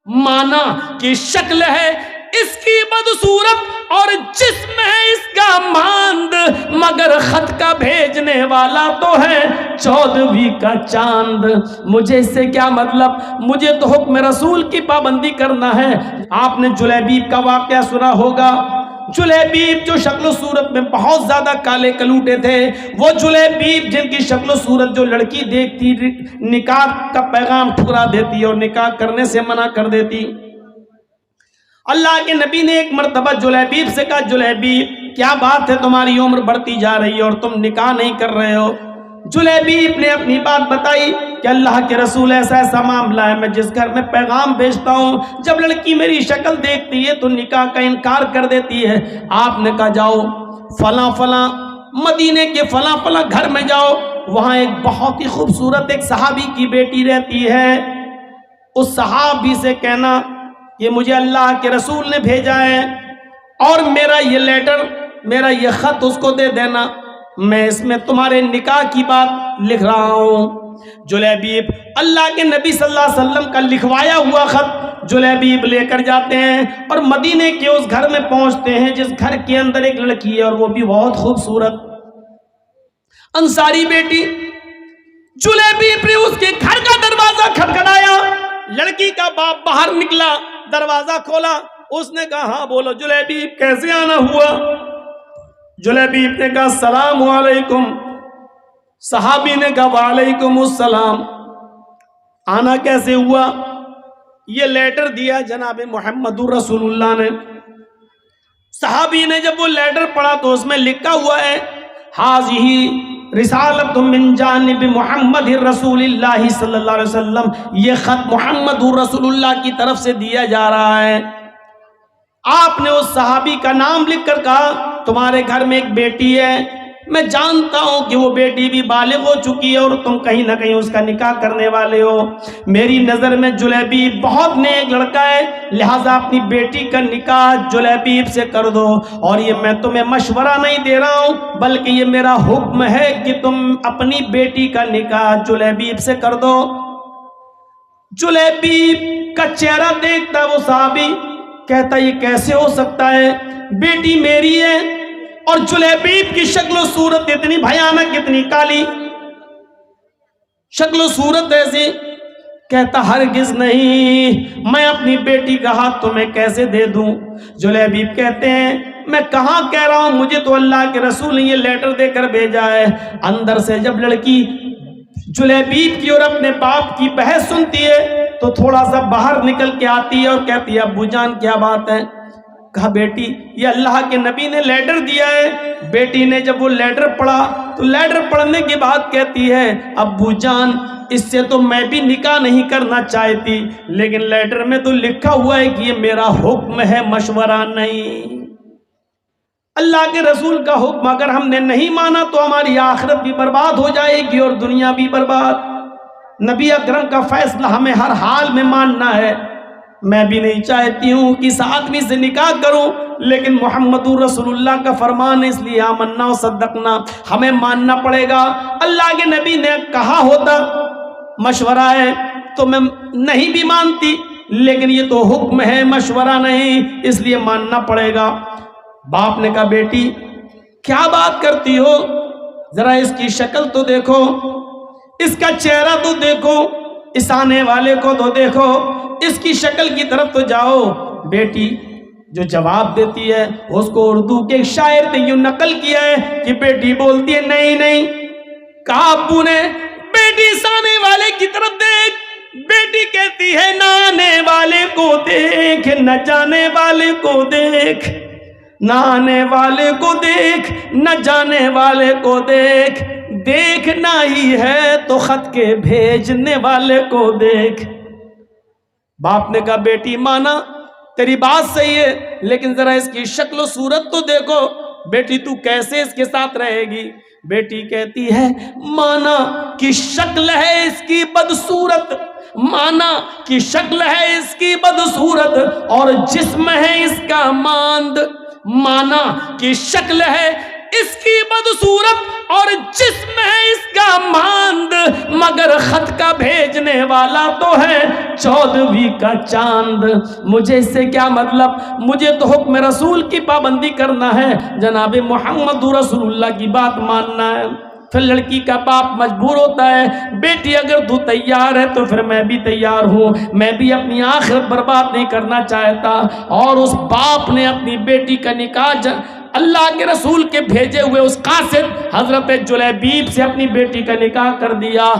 مانا کہ شکل ہے اس کی بدصورت اور جسم ہے اس کا ماند، مگر خط کا بھیجنے والا تو ہے 14ویں کا چاند۔ مجھے اس سے کیا مطلب؟ مجھے تو حکم رسول کی پابندی کرنا ہے۔ آپ نے جلیبیب کا واقعہ سنا ہوگا۔ جلیبیب جو شکل و صورت میں بہت زیادہ کالے کلوٹے تھے، وہ جلیبیب جن کی شکل و صورت جو لڑکی دیکھتی نکاح کا پیغام ٹھکرا دیتی اور نکاح کرنے سے منع کر دیتی۔ اللہ کے نبی نے ایک مرتبہ جلیبیب سے کہا، جلیبیب کیا بات ہے، تمہاری عمر بڑھتی جا رہی ہے اور تم نکاح نہیں کر رہے ہو؟ جلیبیب نے اپنی بات بتائی کہ اللہ کے رسول ایسا ایسا معاملہ ہے، میں جس گھر میں پیغام بھیجتا ہوں جب لڑکی میری شکل دیکھتی ہے تو نکاح کا انکار کر دیتی ہے۔ آپ نے کہا جاؤ فلاں فلاں مدینے کے فلاں فلاں گھر میں جاؤ، وہاں ایک بہت ہی خوبصورت ایک صحابی کی بیٹی رہتی ہے، اس صحابی سے کہنا کہ مجھے اللہ کے رسول نے بھیجا ہے اور میرا یہ لیٹر، میرا یہ خط اس کو دے دینا، میں اس میں تمہارے نکاح کی بات لکھ رہا ہوں۔ جلیبیب اللہ کے نبی صلی اللہ علیہ وسلم کا لکھوایا ہوا خط جلیبیب لے کر جاتے ہیں اور مدینے کے اس گھر میں پہنچتے ہیں جس گھر کے اندر ایک لڑکی ہے اور وہ بھی بہت خوبصورت انصاری بیٹی۔ جلیبیب نے اس کے گھر کا دروازہ کھٹکھٹایا، لڑکی کا باپ باہر نکلا، دروازہ کھولا، اس نے کہا ہاں بولو جلیبیب کیسے آنا ہوا؟ جلیبیب نے کہا السلام علیکم۔ صحابی نے کہا وعلیکم السلام۔ آنا کیسے ہوا؟ یہ لیٹر دیا جناب محمد رسول اللہ نے۔ صحابی نے جب وہ لیٹر پڑھا تو اس میں لکھا ہوا ہے حاذہ رسالۃ من جانب محمد رسول اللہ صلی اللہ علیہ وسلم، یہ خط محمد رسول اللہ کی طرف سے دیا جا رہا ہے۔ آپ نے اس صحابی کا نام لکھ کر کہا تمہارے گھر میں ایک بیٹی ہے، میں جانتا ہوں کہ وہ بیٹی بھی بالغ ہو چکی ہے اور تم کہیں نہ کہیں اس کا نکاح کرنے والے ہو، میری نظر میں جلیبیب بہت نیک لڑکا ہے، لہٰذا اپنی بیٹی کا نکاح جلیبیب سے کر دو، اور یہ میں تمہیں مشورہ نہیں دے رہا ہوں بلکہ یہ میرا حکم ہے کہ تم اپنی بیٹی کا نکاح جلیبیب سے کر دو۔ جلیبیب کا چہرہ دیکھتا وہ صحابی، کہتا یہ کیسے ہو سکتا ہے، بیٹی میری ہے اور جلیبیب کی شکل و صورت اتنی بھیانک، اتنی کالی شکل و صورت ایسی، کہتا ہرگز نہیں، میں اپنی بیٹی کا ہاتھ تمہیں کیسے دے دوں؟ جلیبیب کہتے ہیں میں کہاں کہہ رہا ہوں، مجھے تو اللہ کے رسول نے یہ لیٹر دے کر بھیجا ہے۔ اندر سے جب لڑکی جلیبیب کی اور اپنے باپ کی بحث سنتی ہے تو تھوڑا سا باہر نکل کے آتی ہے اور کہتی ہے ابو جان کیا بات ہے؟ کہا بیٹی یہ اللہ کے نبی نے لیٹر دیا ہے۔ بیٹی نے جب وہ لیٹر پڑھا تو لیٹر پڑھنے کے بعد کہتی ہے ابو جان اس سے تو میں بھی نکاح نہیں کرنا چاہتی، لیکن لیٹر میں تو لکھا ہوا ہے کہ یہ میرا حکم ہے، مشورہ نہیں۔ اللہ کے رسول کا حکم اگر ہم نے نہیں مانا تو ہماری آخرت بھی برباد ہو جائے گی اور دنیا بھی برباد۔ نبی اکرم کا فیصلہ ہمیں ہر حال میں ماننا ہے۔ میں بھی نہیں چاہتی ہوں کہ اس آدمی سے نکاح کروں، لیکن محمد رسول اللہ کا فرمان ہے، اس لیے آمنا و صدقنا، ہمیں ماننا پڑے گا۔ اللہ کے نبی نے کہا ہوتا مشورہ ہے تو میں نہیں بھی مانتی، لیکن یہ تو حکم ہے مشورہ نہیں، اس لیے ماننا پڑے گا۔ باپ نے کہا بیٹی کیا بات کرتی ہو، ذرا اس کی شکل تو دیکھو، اس کا چہرہ تو دیکھو، اس آنے والے کو تو دیکھو، اس کی شکل کی طرف تو جاؤ۔ بیٹی جو جواب دیتی ہے اس کو اردو کے ایک شاعر نے یوں نقل کیا ہے کہ بیٹی بولتی ہے نہیں نہیں۔ کہا ابو نے بیٹی اس آنے والے کی طرف دیکھ، بیٹی کہتی ہے نہ آنے والے کو دیکھ، نہ جانے والے کو دیکھ، نہ آنے والے کو دیکھ، نہ جانے والے کو دیکھ، دیکھنا ہی ہے تو خط کے بھیجنے والے کو دیکھ۔ باپ نے کہا بیٹی مانا تیری بات صحیح ہے، لیکن ذرا اس کی شکل و صورت تو دیکھو، بیٹی تو کیسے اس کے ساتھ رہے گی؟ بیٹی کہتی ہے مانا کی شکل ہے اس کی بدصورت، مانا کی شکل ہے اس کی بدصورت اور جسم ہے اس کا ماند، مانا کی شکل ہے اس کی بدصورت اور جسم ہے اس کا ماند، مگر خط کا بھیجنے والا تو ہے 14ویں کا چاند۔ مجھے اس سے کیا مطلب؟ مجھے تو حکم رسول کی پابندی کرنا ہے، جناب محمد رسول اللہ کی بات ماننا ہے۔ پھر لڑکی کا باپ مجبور ہوتا ہے، بیٹی اگر تو تیار ہے تو پھر میں بھی تیار ہوں، میں بھی اپنی آخرت برباد نہیں کرنا چاہتا۔ اور اس باپ نے اپنی بیٹی کا نکاح اللہ کے رسول کے بھیجے ہوئے اس قاصد حضرت جلیبیب سے اپنی بیٹی کا نکاح کر دیا۔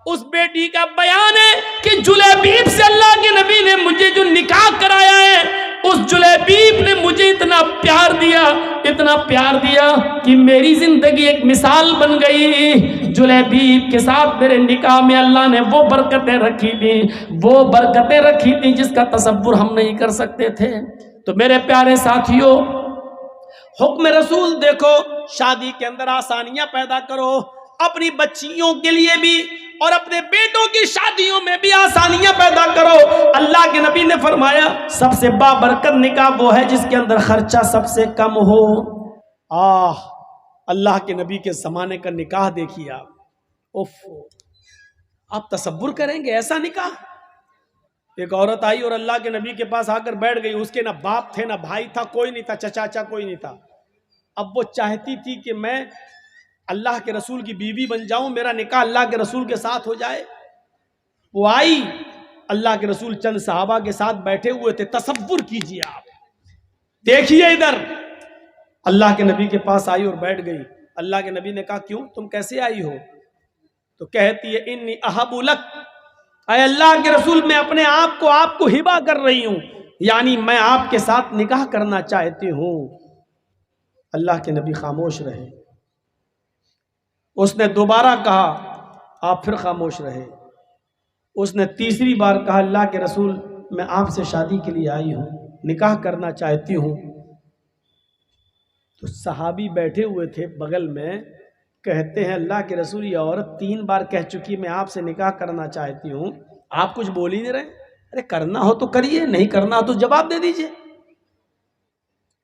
اس بیٹی کا بیان ہے کہ جلیبیب سے اللہ کے نبی نے مجھے جو نکاح کرایا ہے، اس جلیبیب نے مجھے اتنا پیار دیا، اتنا پیار دیا کہ میری زندگی ایک مثال بن گئی۔ جلیبیب کے ساتھ میرے نکاح میں اللہ نے وہ برکتیں رکھی تھی، وہ برکتیں رکھی تھی جس کا تصور ہم نہیں کر سکتے تھے۔ تو میرے پیارے ساتھیوں، حکم رسول دیکھو، شادی کے اندر آسانیاں پیدا کرو، اپنی بچیوں کے لیے بھی اور اپنے بیٹوں کی شادیوں میں بھی آسانیاں پیدا کرو۔ اللہ کے نبی نے فرمایا سب سے بابرکت نکاح وہ ہے جس کے اندر خرچہ سب سے کم ہو۔ اللہ کے نبی کے زمانے کا نکاح دیکھیے آپ تصور کریں گے ایسا نکاح؟ ایک عورت آئی اور اللہ کے نبی کے پاس آ کر بیٹھ گئی، اس کے نہ باپ تھے نہ بھائی تھا، کوئی نہیں تھا، چچا کوئی نہیں تھا۔ اب وہ چاہتی تھی کہ میں اللہ کے رسول کی بیوی بن جاؤں، میرا نکاح اللہ کے رسول کے ساتھ ہو جائے۔ وہ آئی، اللہ کے رسول چند صحابہ کے ساتھ بیٹھے ہوئے تھے، تصور کیجئے آپ، دیکھیے ادھر، اللہ کے نبی کے پاس آئی اور بیٹھ گئی۔ اللہ کے نبی نے کہا کیوں، تم کیسے آئی ہو؟ تو کہتی ہے انی احب لک، اے اللہ کے رسول میں اپنے آپ کو ہبہ کر رہی ہوں، یعنی میں آپ کے ساتھ نکاح کرنا چاہتی ہوں۔ اللہ کے نبی خاموش رہے۔ اس نے دوبارہ کہا، آپ پھر خاموش رہے۔ اس نے تیسری بار کہا اللہ کے رسول میں آپ سے شادی کے لیے آئی ہوں، نکاح کرنا چاہتی ہوں۔ تو صحابی بیٹھے ہوئے تھے بغل میں، کہتے ہیں اللہ کے رسول یہ عورت 3 بار کہہ چکی میں آپ سے نکاح کرنا چاہتی ہوں، آپ کچھ بول ہی نہیں رہے۔ ارے کرنا ہو تو کریے، نہیں کرنا ہو تو جواب دے دیجئے۔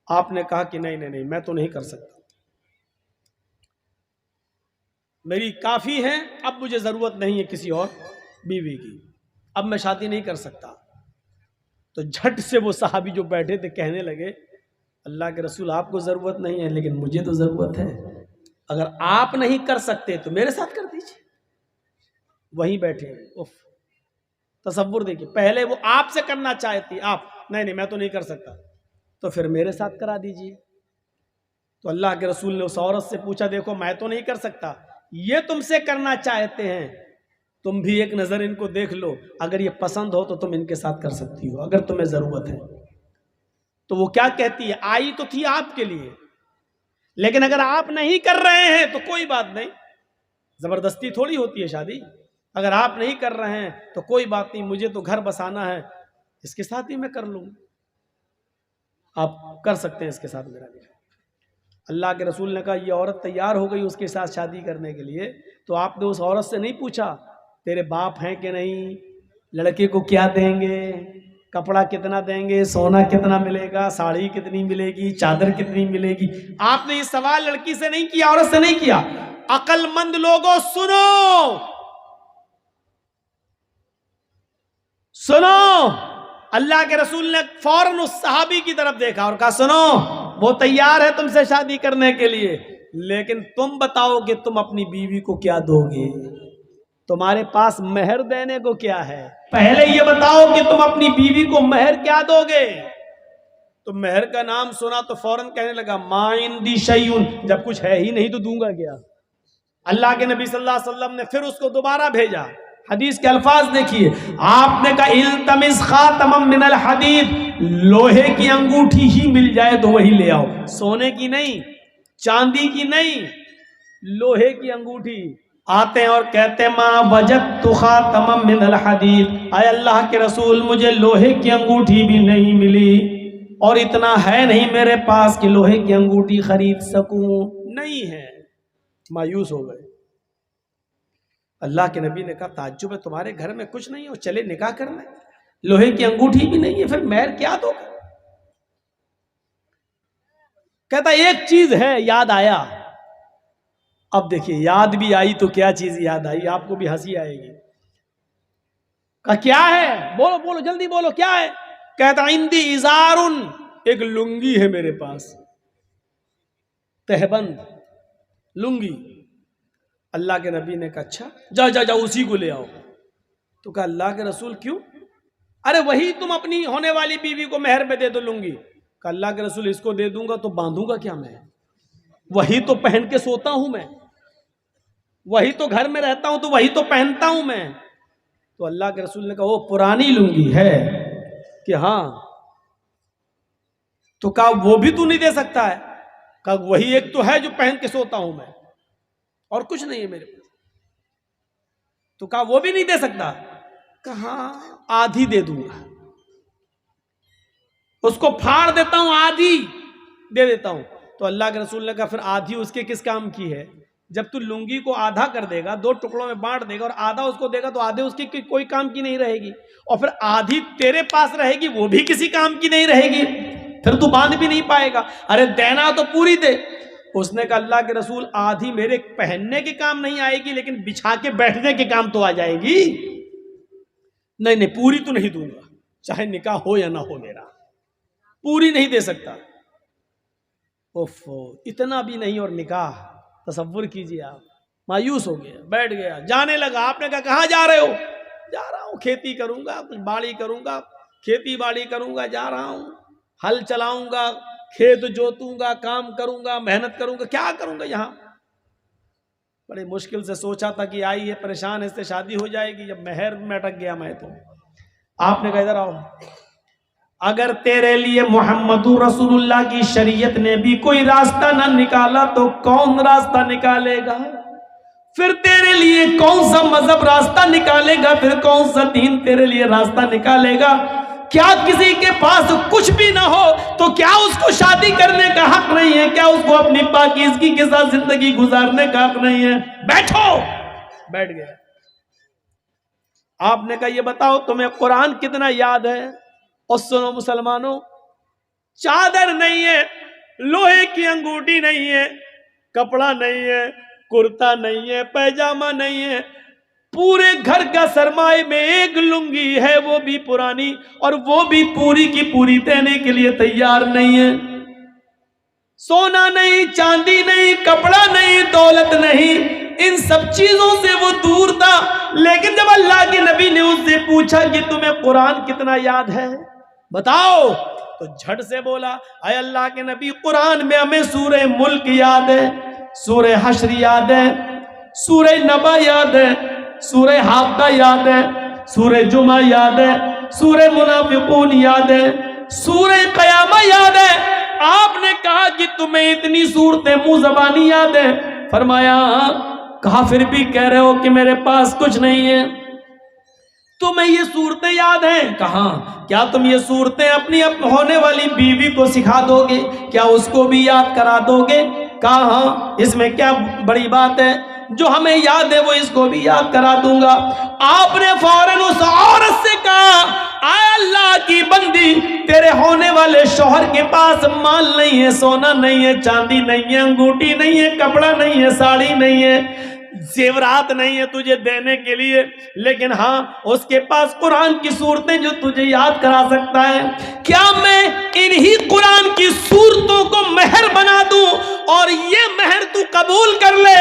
آپ نے کہا کہ نہیں میں تو نہیں کر سکتا، میری کافی ہے، اب مجھے ضرورت نہیں ہے کسی اور بیوی کی، اب میں شادی نہیں کر سکتا۔ تو جھٹ سے وہ صحابی جو بیٹھے تھے کہنے لگے اللہ کے رسول آپ کو ضرورت نہیں ہے لیکن مجھے تو ضرورت ہے، اگر آپ نہیں کر سکتے تو میرے ساتھ کر دیجئے۔ وہیں بیٹھے، تصور دیکھیے، پہلے وہ آپ سے کرنا چاہتی، آپ نہیں میں تو نہیں کر سکتا، تو پھر میرے ساتھ کرا دیجئے۔ تو اللہ کے رسول نے اس عورت سے پوچھا دیکھو میں تو نہیں کر سکتا، یہ تم سے کرنا چاہتے ہیں، تم بھی ایک نظر ان کو دیکھ لو، اگر یہ پسند ہو تو تم ان کے ساتھ کر سکتی ہو اگر تمہیں ضرورت ہے۔ تو وہ کیا کہتی ہے، آئی تو تھی آپ کے لیے، لیکن اگر آپ نہیں کر رہے ہیں تو کوئی بات نہیں، زبردستی تھوڑی ہوتی ہے شادی، اگر آپ نہیں کر رہے ہیں تو کوئی بات نہیں، مجھے تو گھر بسانا ہے، اس کے ساتھ ہی میں کر لوں، آپ کر سکتے ہیں اس کے ساتھ میرا نکاح۔ اللہ کے رسول نے کہا یہ عورت تیار ہو گئی اس کے ساتھ شادی کرنے کے لیے، تو آپ نے اس عورت سے نہیں پوچھا تیرے باپ ہیں کہ نہیں، لڑکے کو کیا دیں گے، کپڑا کتنا دیں گے، سونا کتنا ملے گا، ساڑی کتنی ملے گی، چادر کتنی ملے گی؟ آپ نے یہ سوال لڑکی سے نہیں کیا، عورت سے نہیں کیا۔ عقل مند لوگوں سنو، اللہ کے رسول نے فوراً اس صحابی کی طرف دیکھا اور کہا سنو، وہ تیار ہے تم سے شادی کرنے کے لیے، لیکن تم بتاؤ کہ تم اپنی بیوی کو کیا دو گے، تمہارے پاس مہر دینے کو کیا ہے، پہلے یہ بتاؤ کہ تم اپنی بیوی کو مہر کیا دو گے۔ تو مہر کا نام سنا تو فوراً کہنے لگا ما عندی شیء، جب کچھ ہے ہی نہیں تو دوں گا کیا۔ اللہ کے نبی صلی اللہ علیہ وسلم نے پھر اس کو دوبارہ بھیجا، حدیث کے الفاظ دیکھیے، آپ نے کہا التمس خاتما من الحدید، لوہے کی انگوٹھی ہی مل جائے تو وہی لے آؤ، سونے کی نہیں، چاندی کی نہیں، لوہے کی انگوٹھی۔ آتے ہیں اور کہتے ہیں ما وجدت خاتما من الحدید، اے اللہ کے رسول مجھے لوہے کی انگوٹھی بھی نہیں ملی، اور اتنا ہے نہیں میرے پاس کہ لوہے کی انگوٹھی خرید سکوں، نہیں ہے، مایوس ہو گئے۔ اللہ کے نبی نے کہا تعجب ہے، تمہارے گھر میں کچھ نہیں ہو، چلے نکاح کرنا ہے، لوہے کی انگوٹھی بھی نہیں ہے، پھر مہر کیا دو گا؟ کہتا ایک چیز ہے یاد آیا. اب دیکھیے یاد بھی آئی تو کیا چیز یاد آئی, آپ کو بھی ہنسی آئے گی. کہا کیا ہے, بولو بولو جلدی بولو کیا ہے. کہتا عندی ازارن, ایک لنگی ہے میرے پاس, تہبند لنگی. اللہ کے نبی نے کہا اچھا جا جا جا اسی کو لے آؤ. تو کہا اللہ کے رسول کیوں؟ ارے وہی تم اپنی ہونے والی بیوی کو مہر میں دے دو لنگی. کہا اللہ کے رسول اس کو دے دوں گا تو باندھوں گا کیا میں؟ وہی تو پہن کے سوتا ہوں میں, وہی تو گھر میں رہتا ہوں تو وہی تو پہنتا ہوں میں. تو اللہ کے رسول نے کہا وہ پرانی لنگی ہے کہ ہاں. تو کہا وہ بھی تو نہیں دے سکتا ہے. کہا وہی ایک تو ہے جو پہن کے سوتا ہوں میں, اور کچھ نہیں ہے میرے پاس. تو کہا وہ بھی نہیں دے سکتا. کہا آدھی دے دوں گا, اس کو پھاڑ دیتا ہوں, آدھی دے دیتا ہوں. تو اللہ کے رسول نے کہا پھر آدھی اس کے کس کام کی ہے؟ جب تو لنگی کو آدھا کر دے گا, دو ٹکڑوں میں بانٹ دے گا اور آدھا اس کو دے گا, تو آدھے اس کی کوئی کام کی نہیں رہے گی, اور پھر آدھی تیرے پاس رہے گی وہ بھی کسی کام کی نہیں رہے گی, پھر تو باندھ بھی نہیں پائے گا. ارے دینا تو پوری دے. اس نے کہا اللہ کے رسول آدھی میرے پہننے کے کام نہیں آئے گی, لیکن بچھا کے بیٹھنے کے کام تو آ جائے گی. نہیں نہیں پوری تو نہیں دوں گا, چاہے نکاح ہو یا نہ ہو میرا, پوری نہیں دے سکتا. اتنا بھی نہیں, اور نکاح تصور کیجئے آپ. مایوس ہو گیا, بیٹھ گیا, جانے لگا. آپ نے کہا کہاں جا رہے ہو؟ جا رہا ہوں کھیتی کروں گا, کچھ باڑی کروں گا, کھیتی باڑی کروں گا, جا رہا ہوں, ہل چلاؤں گا, کھیت جوتوں گا, کام کروں گا, محنت کروں گا, کیا کروں گا یہاں. بڑے مشکل سے سوچا تھا کہ آئی ہے پریشان, اس سے شادی ہو جائے گی, جب مہر میں اٹک گیا میں. تو آپ نے کہا ادھر آؤ, اگر تیرے لیے محمد رسول اللہ کی شریعت نے بھی کوئی راستہ نہ نکالا تو کون راستہ نکالے گا؟ پھر تیرے لیے کون سا مذہب راستہ نکالے گا؟ پھر کون سا دین تیرے لیے راستہ نکالے گا؟ کیا کسی کے پاس کچھ بھی نہ ہو تو کیا اس کو شادی کرنے کا حق نہیں ہے؟ کیا اس کو اپنی پاکیزگی کے ساتھ زندگی گزارنے کا حق نہیں ہے؟ بیٹھو. بیٹھ گیا. آپ نے کہا یہ بتاؤ تمہیں قرآن کتنا یاد ہے؟ اور سنو مسلمانوں, چادر نہیں ہے, لوہے کی انگوٹھی نہیں ہے, کپڑا نہیں ہے, کرتا نہیں ہے, پیجامہ نہیں ہے, پورے گھر کا سرمائے میں ایک لنگی ہے, وہ بھی پرانی, اور وہ بھی پوری کی پوری دینے کے لیے تیار نہیں ہے. سونا نہیں, چاندی نہیں, کپڑا نہیں, دولت نہیں, ان سب چیزوں سے وہ دور تھا. لیکن جب اللہ کے نبی نے اس سے پوچھا کہ تمہیں قرآن کتنا یاد ہے بتاؤ, تو جھٹ سے بولا اے اللہ کے نبی قرآن میں ہمیں سورہ ملک یاد ہے, سورہ حشر یاد ہے, سورہ نبا یاد ہے, سورہ حاقہ یاد ہے, سورہ جمعہ یاد ہے, سورہ منافقون یاد ہے, سورہ قیامہ یاد ہے. آپ نے کہا کہ تمہیں اتنی صورتیں منہ زبانی یاد ہے؟ فرمایا کہا پھر بھی کہہ رہے ہو کہ میرے پاس کچھ نہیں ہے. تمہیں یہ صورتیں یاد ہیں؟ کہاں. کیا تم یہ صورتیں اپنی ہونے والی بیوی کو سکھا دو گے؟ کیا اس کو بھی یاد کرا دو گے؟ کہاں, اس میں کیا بڑی بات ہے, جو ہمیں یاد ہے وہ اس کو بھی یاد کرا دوں گا. آپ نے فوراً اس عورت سے کہا اے اللہ کی بندی, تیرے ہونے والے شوہر کے پاس مال نہیں ہے, سونا نہیں ہے, چاندی نہیں ہے, انگوٹھی نہیں ہے, کپڑا نہیں ہے, ساڑی نہیں ہے, زیورات نہیں ہے تجھے دینے کے لیے, لیکن ہاں اس کے پاس قرآن کی صورتیں جو تجھے یاد کرا سکتا ہے. کیا میں انہی قرآن کی صورتوں کو مہر بنا دوں اور یہ مہر تو قبول کر لے,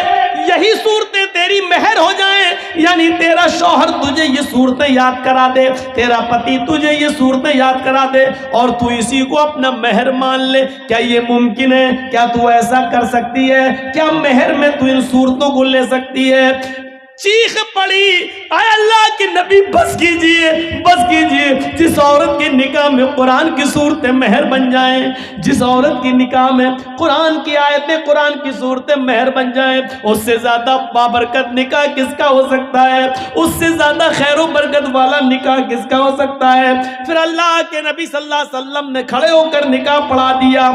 یہی صورتیں تیری مہر ہو جائیں؟ یعنی تیرا شوہر تجھے یہ صورتیں یاد کرا دے, تیرا پتی تجھے یہ صورتیں یاد کرا دے, اور تو اسی کو اپنا مہر مان لے. کیا یہ ممکن ہے؟ کیا تو ایسا کر سکتی ہے؟ کیا مہر میں تو ان صورتوں کو لے سکتی ہے؟ چیخ پڑی اے اللہ کے نبی بس کیجئے, بس کیجئے. جس عورت کے نکاح میں قرآن کی صورتیں مہر بن جائیں, جس عورت کی نکاح میں قرآن کی آیتیں, قرآن کی صورتیں مہر بن جائیں, اس سے زیادہ بابرکت نکاح کس کا ہو سکتا ہے؟ اس سے زیادہ خیر و برکت والا نکاح کس کا ہو سکتا ہے؟ پھر اللہ کے نبی صلی اللہ علیہ وسلم نے کھڑے ہو کر نکاح پڑھا دیا.